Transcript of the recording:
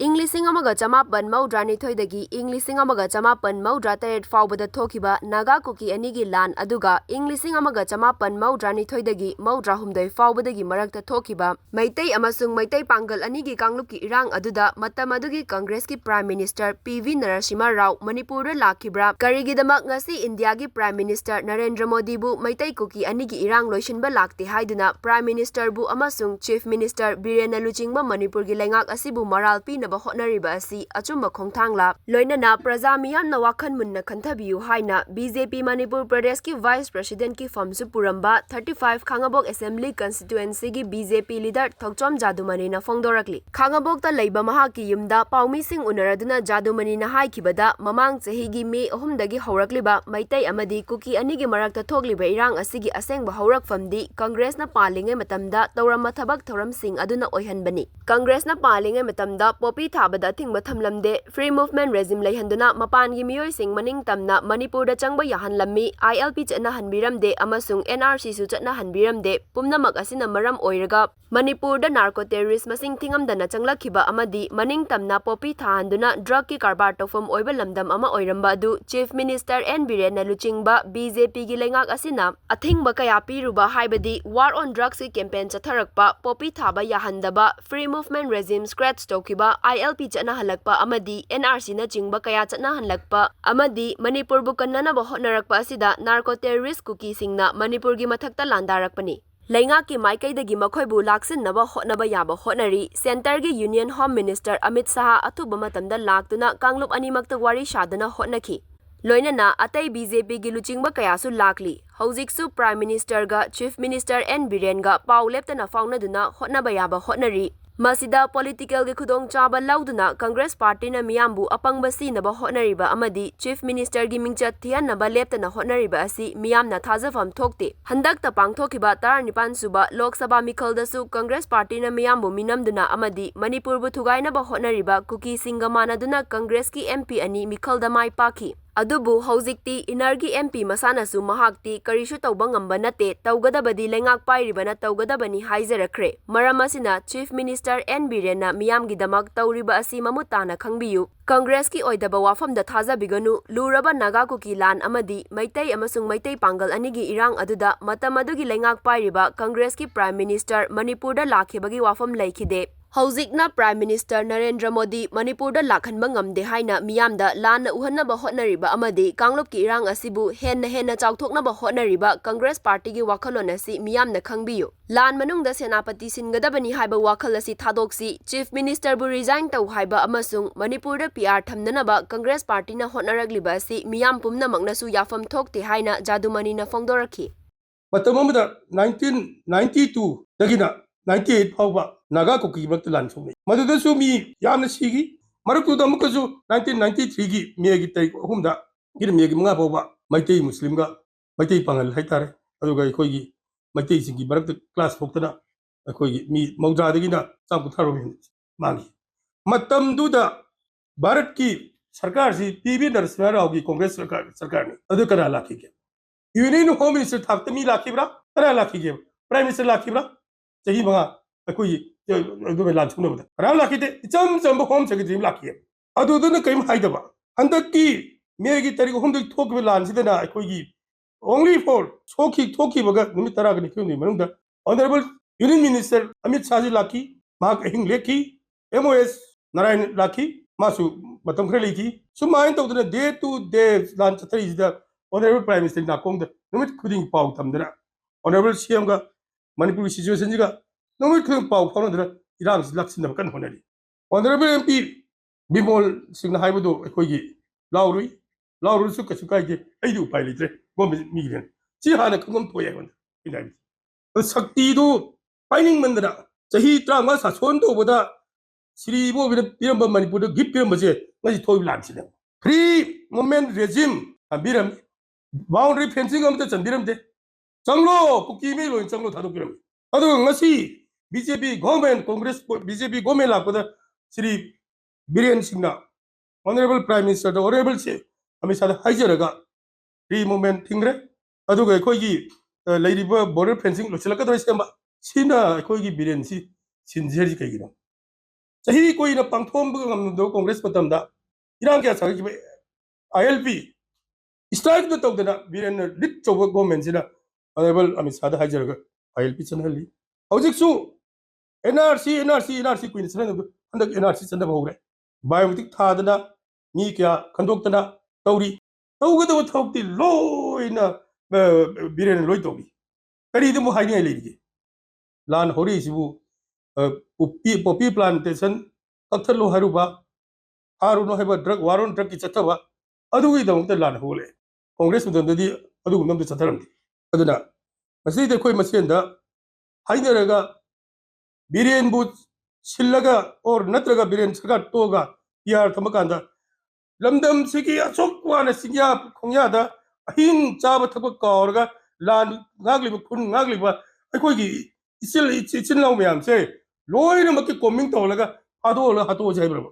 ꯏꯪ 1893 ꯏꯪ 1898 ꯐꯥꯎꯕꯗ ꯊꯣꯛꯈꯤꯕ ꯅꯥꯒꯥ-ꯀꯨꯀꯤ ꯑꯅꯤꯒꯤ ꯂꯥꯟ ꯑꯗꯨꯒ ꯏꯪ 1892 ꯃꯧꯗ꯭ꯔꯥꯍꯨꯝꯗꯣꯏ ꯐꯥꯎꯕꯗꯒꯤ ꯃꯔꯛꯇ ꯊꯣꯛꯈꯤꯕ ꯃꯩꯇꯩ ꯑꯃꯁꯨꯡ ꯃꯩꯇꯩ ꯄꯥꯡꯒꯜ ꯑꯅꯤꯒꯤ ꯀꯥꯡꯂꯨꯞꯀꯤ ꯏꯔꯥꯡ ꯑꯗꯨꯗ ꯃꯇꯝ ꯑꯗꯨꯒꯤ ꯀꯪꯒ꯭ꯔꯦꯁꯀꯤ ꯄ꯭ꯔꯥꯏꯝ ꯃꯤꯅꯤꯁꯇꯔ ꯄꯤ.ꯚꯤ. ꯅꯔꯁꯤꯝꯍ ꯔꯥꯎ ꯃꯅꯤꯄꯨꯔꯗ ꯂꯥꯛꯈꯤꯕ꯭ꯔꯥ? ꯀꯔꯤꯒꯤꯗꯃꯛ ꯉꯁꯤ ꯏꯟꯗꯤꯌꯥꯒꯤ ꯄ꯭ꯔꯥꯏꯝ ꯃꯤꯅꯤꯁꯇꯔ ꯅꯔꯦꯟꯗ꯭ꯔ ꯃꯣꯗꯤꯕꯨ ꯃꯩꯇꯩ-ꯀꯨꯀꯤ ꯑꯅꯤꯒꯤ ꯏꯔꯥꯡ ꯂꯣꯏꯁꯤꯟꯕ ꯂꯥꯛꯇꯦ ꯍꯥꯏꯗꯨꯅ ꯄ꯭ꯔꯥꯏꯝ ꯃꯤꯅꯤꯁꯇꯔꯕꯨ ꯑꯃꯁꯨꯡ ꯆꯤꯐ ꯃꯤꯅꯤꯁꯇꯔ ꯕꯤꯔꯦꯟꯅ ꯂꯨꯆꯤꯡꯕ ꯃꯅꯤꯄꯨꯔꯒꯤ ꯂꯩꯉꯥꯛ ꯑꯁꯤꯕꯨ ꯃꯔꯥꯜ ꯄꯤꯅꯕ ꯍꯣꯠꯅꯔꯤꯕ ꯑꯁꯤ ꯑꯆꯨꯝꯕ ꯈꯣꯡꯊꯥꯡꯂꯥ? ꯂꯣꯏꯅꯅ ꯄ꯭ꯔꯖꯥ ꯃꯤꯌꯥꯝꯅ ꯋꯥꯈꯜ ꯃꯨꯟꯅ ꯈꯟꯊꯕꯤꯌꯨ ꯍꯥꯏꯅ BJP Manipur Pradesh Vice President की फॉर्मसु पुरंबा 35 खांगाबोक Assembly Constituency की BJP Leader Thokchom Jadumani na फोंदोरकली। Khangabok ता लेबा महाकी युमदा पाउमीसिंग उनरदुना जादुमनी ना हाइखिबदा ममांग चहीगी मे 3 हौरकलिबा मैतै अमदी कुकी अनिगी मरक्ता थोकलिबा इरांग असिगी असेंगबा हौरकफमदी कांग्रेसना पालिंगे मतमदा तौरम थबक थौरमसिंग अदुना ओइहनबनी। कांग्रेसना पालिंगे मतमदा पोपी थाबदा अथिंगबा थमलमदे फ्री मूवमेंट रेजिम लेहंदुना मपानगी मियोइसिंग मनिंग तमना मणिपुरदा चंगबा याहनलम्मी ILP चटना हनबिरमदे अमसुंग NRC सु चटना हनबिरमदे पुमनमक असिना मरम ओइरगा मणिपुर दा नार्को टेररिस्ट मसिंग थिंगमदना चंगलखिबा अमदी मनिंग तमना पोपी थाहंदुना ड्रग की कारबार तौफम ओइबा लमदम अमा ओइरंबा अदु chief minister CM Biren na लुचिंगबा BJP की लेंगाक असिना अथिंगबा कया पीरुबा हाइबदी वार ऑन ड्रग्स की कैंपेन चथरकपा पोपी थाबा याहंदबा फ्री मूवमेंट रेजिम स्क्रैच तौखिबा ILP चटना हलकपा अमदी NRC ना चिंगबा कया चटना हलकपा अमदी मणिपुर बु कन्ननबा होटनरकपा असिदा नार्को टेररिस्ट कुकी सिंगना मणिपुर की मथक्ता लांदारकपनी। लेंगा की माइकैदगी मखोइबु लाक्सिननबा होटनबा याबा होटनरी सेंटर की union home minister Amit Shah अथुबा मतमदा लाक्तुना कांगलुप अनिमक्ता वारी सादना होटनखी। लोइनना अतै BJP की लुचिंगबा कयासु लाक्ली। हौजिक्सु प्राइम मिनिस्टर गा चीफ मिनिस्टर CM Biren गा पाउ लेप्तना फाउनदुना होटनबा याबा होटनरी। Masida Political के खुदोंग चाबा लौदुना कांग्रेस पार्टी ना मियामबु अपंगबा सिनबा होटनरिबा अमदी चीफ मिनिस्टर की मिंगचत थियनबा लेप्तना होटनरिबा असि मियामना थाजफम थोकते। हंदकता पांगथोकिबा 19 सुबा लोक सभा मिखलदसु कांग्रेस पार्टी ना मियामबु मिनमदुना अमदी मणिपुरबु थुगाइनबा होटनरिबा कुकी सिंगा मानदुना कांग्रेस की MP अनि मिखलदा माइ पाखी। अदुबु हौजिक्ति इनर्गी MP मसानासु महाक्ति करिसु तौबा ngamba नते तौगदबदी लेंगाक पाइरिबना तौगदबनी हाइजरखरे। मरम असिना चीफ मिनिस्टर CM Biren ना मियामगिदमक तौरिबा असि ममुताना खंगबियु। कांग्रेस की ओइदबा वाफमदा थाजाबिगनु लुरबा नागा-कुकी लान अमदी मैतै अमसुंग मैतै पांगल अनिगी इरांग अदुदा मतम अदुगी लेंगाक पाइरिबा कांग्रेस की प्राइम मिनिस्टर मणिपुरदा लाखिबगी वाफम लैखिदे। हौजिकना प्राइम मिनिस्टर नरेंद्र मोदी मणिपुरदा लाखनबा ngamde हाइना मियामदा लान उहनबा होटनरिबा अमदी कांगलुप की इरांग असिबु हेन्ना चाउथोकनबा होटनरिबा कांग्रेस पार्टी की वाखलोन असि मियामना खंगबियु। लान मनुंगदा सेनापति सिंगदबनी हाइबा वाखल असि थादोक्सी चीफ मिनिस्टर बु रिजाइन तौ हाइबा अमसुंग मणिपुर दा PR थमननबा कांग्रेस पार्टी ना होटनरगलिबा असि मियाम पुमनमकनसु याफम थोकते हाइना जादुमनी ना फोंदोरखी। मतम अमदा 1992 दगिना 98 फाउबा नागा-कुकी मक्त लान सुमी मदुदसु मी यामना सिगी मरकुदा अमुकसु 1993 की मेगी तारीख अहुमदा गिर मेगी मंगा फाउबा मैतै मुस्लिम गा मैतै पांगल हाइतारे अदुगा अखोइगी मैतै सिंगी मरक्त क्लास फोक्तना अखोइगी मी मौजादगिना चांकुथारो मांगी मतमदुदा भारत की सरकार सी पीवी नरसिम्हा राव की कांग्रेस सरकार ने अदु करा लाखिगे यूनियन होम मिनिस्टर थाकत मी लाखिब्रा करा लाखिगे प्राइम मिनिस्टर लाखिब्रा चही मंगा अखोई अदुबे लान सुनबदा करा लाखिदे इचम चम होम सेक्रेटरी लाखिए अदुदुना कइम हाइदबा हंदकी मेगी तारीख होमदि थोकबे लान सिदना अखोइगी ओनली फॉर थोकी बगा निमित तरा गनि क्यों नहीं मनुंदा honourable union minister Amit Shah ji लाखी माक हिंग लेखी MOS नारायण लाखी मासु मतम खरे लेखी सुमाइन तौदना डे टू डे लान चथरीदा ऑनरेबल प्राइम मिनिस्टर नाकोंग निमित खुदिंग पाउ थमदना ऑनरेबल CM गा मणिपुर सिचुएशन जिगा नोमित खुदिंग पाउ फाउनदना इरांग लक्सिन कन honorary honourable MP Bimol Singh हाइबदो अखोइगी लाउरुई सु कछु काइगे अइदु उपाय लेत्रे गोम मिगिरेन ची हाना खंगम थोय होन इनाबी शक्ति दो पाइनिंग मंदना चही 35 सासोन तोबदा श्री बो बिरम मणिपुर गिफ्ट पिरम बजे ngasi थोय लानसिने फ्री मूवमेंट रेजिम बिरम बाउंड्री फेंसिंग अमते चंदिरम दे चंगलो कुकी मे लोइन चंगलो थादो पिरम अदो ngasi BJP government Congress BJP government लापदा श्री बिरेन सिंहना ऑनरेबल प्राइम मिनिस्टर ऑनरेबल से अमित शाह हाइजरगा फ्री मूवमेंट थिंग्रे अदुगा अखोइगी लैरिबा बॉर्डर फेंसिंग लोचलकदो सेमा सिना अखोइगी बिरेन सी सिनजेरी कइगिनो चाही कोई ना पांगथोम दो कांग्रेस मतमदा इरांग क्या सागी ILP स्ट्राइक तो तौदना बीरेन लिट चौब गवर्नमेंट सिना ऑनरेबल अमित शाह दा हाइजरगा ILP चनहली हौजिकसु NRC क्वीन सन हंदक NRC चंदब होग्रे बायोमेट्रिक थादना मी क्या खंदोक्तना तौरी तौगदब थौक्ति लोइना बीरेन लोइ तौरी करीदमु हाइनी लेरिगे लान होरी सिबु पॉपी प्लांटेशन कथलो हरुबा हारुनो हैबा ड्रग वारोन ड्रग की चथबा अदुगी दमते लान होले कांग्रेस मदंददी अदुगु नमदे चथरम अदुना मसीदे कोई मसेंदा हाइनरगा बीरेन बु सिल्लगा और नत्रगा बीरेन सगा तोगा PR थमकांदा लमदम सिगी अचोकवाना सिंया खोंयादा अहिंग चाब थबक कावरगा लान गागलिबा खुन गागलिबा अखोगी इचिल लाउ मयाम से लोइनमक कॉमिंग तौलगा हादोल हातो जाइब्रब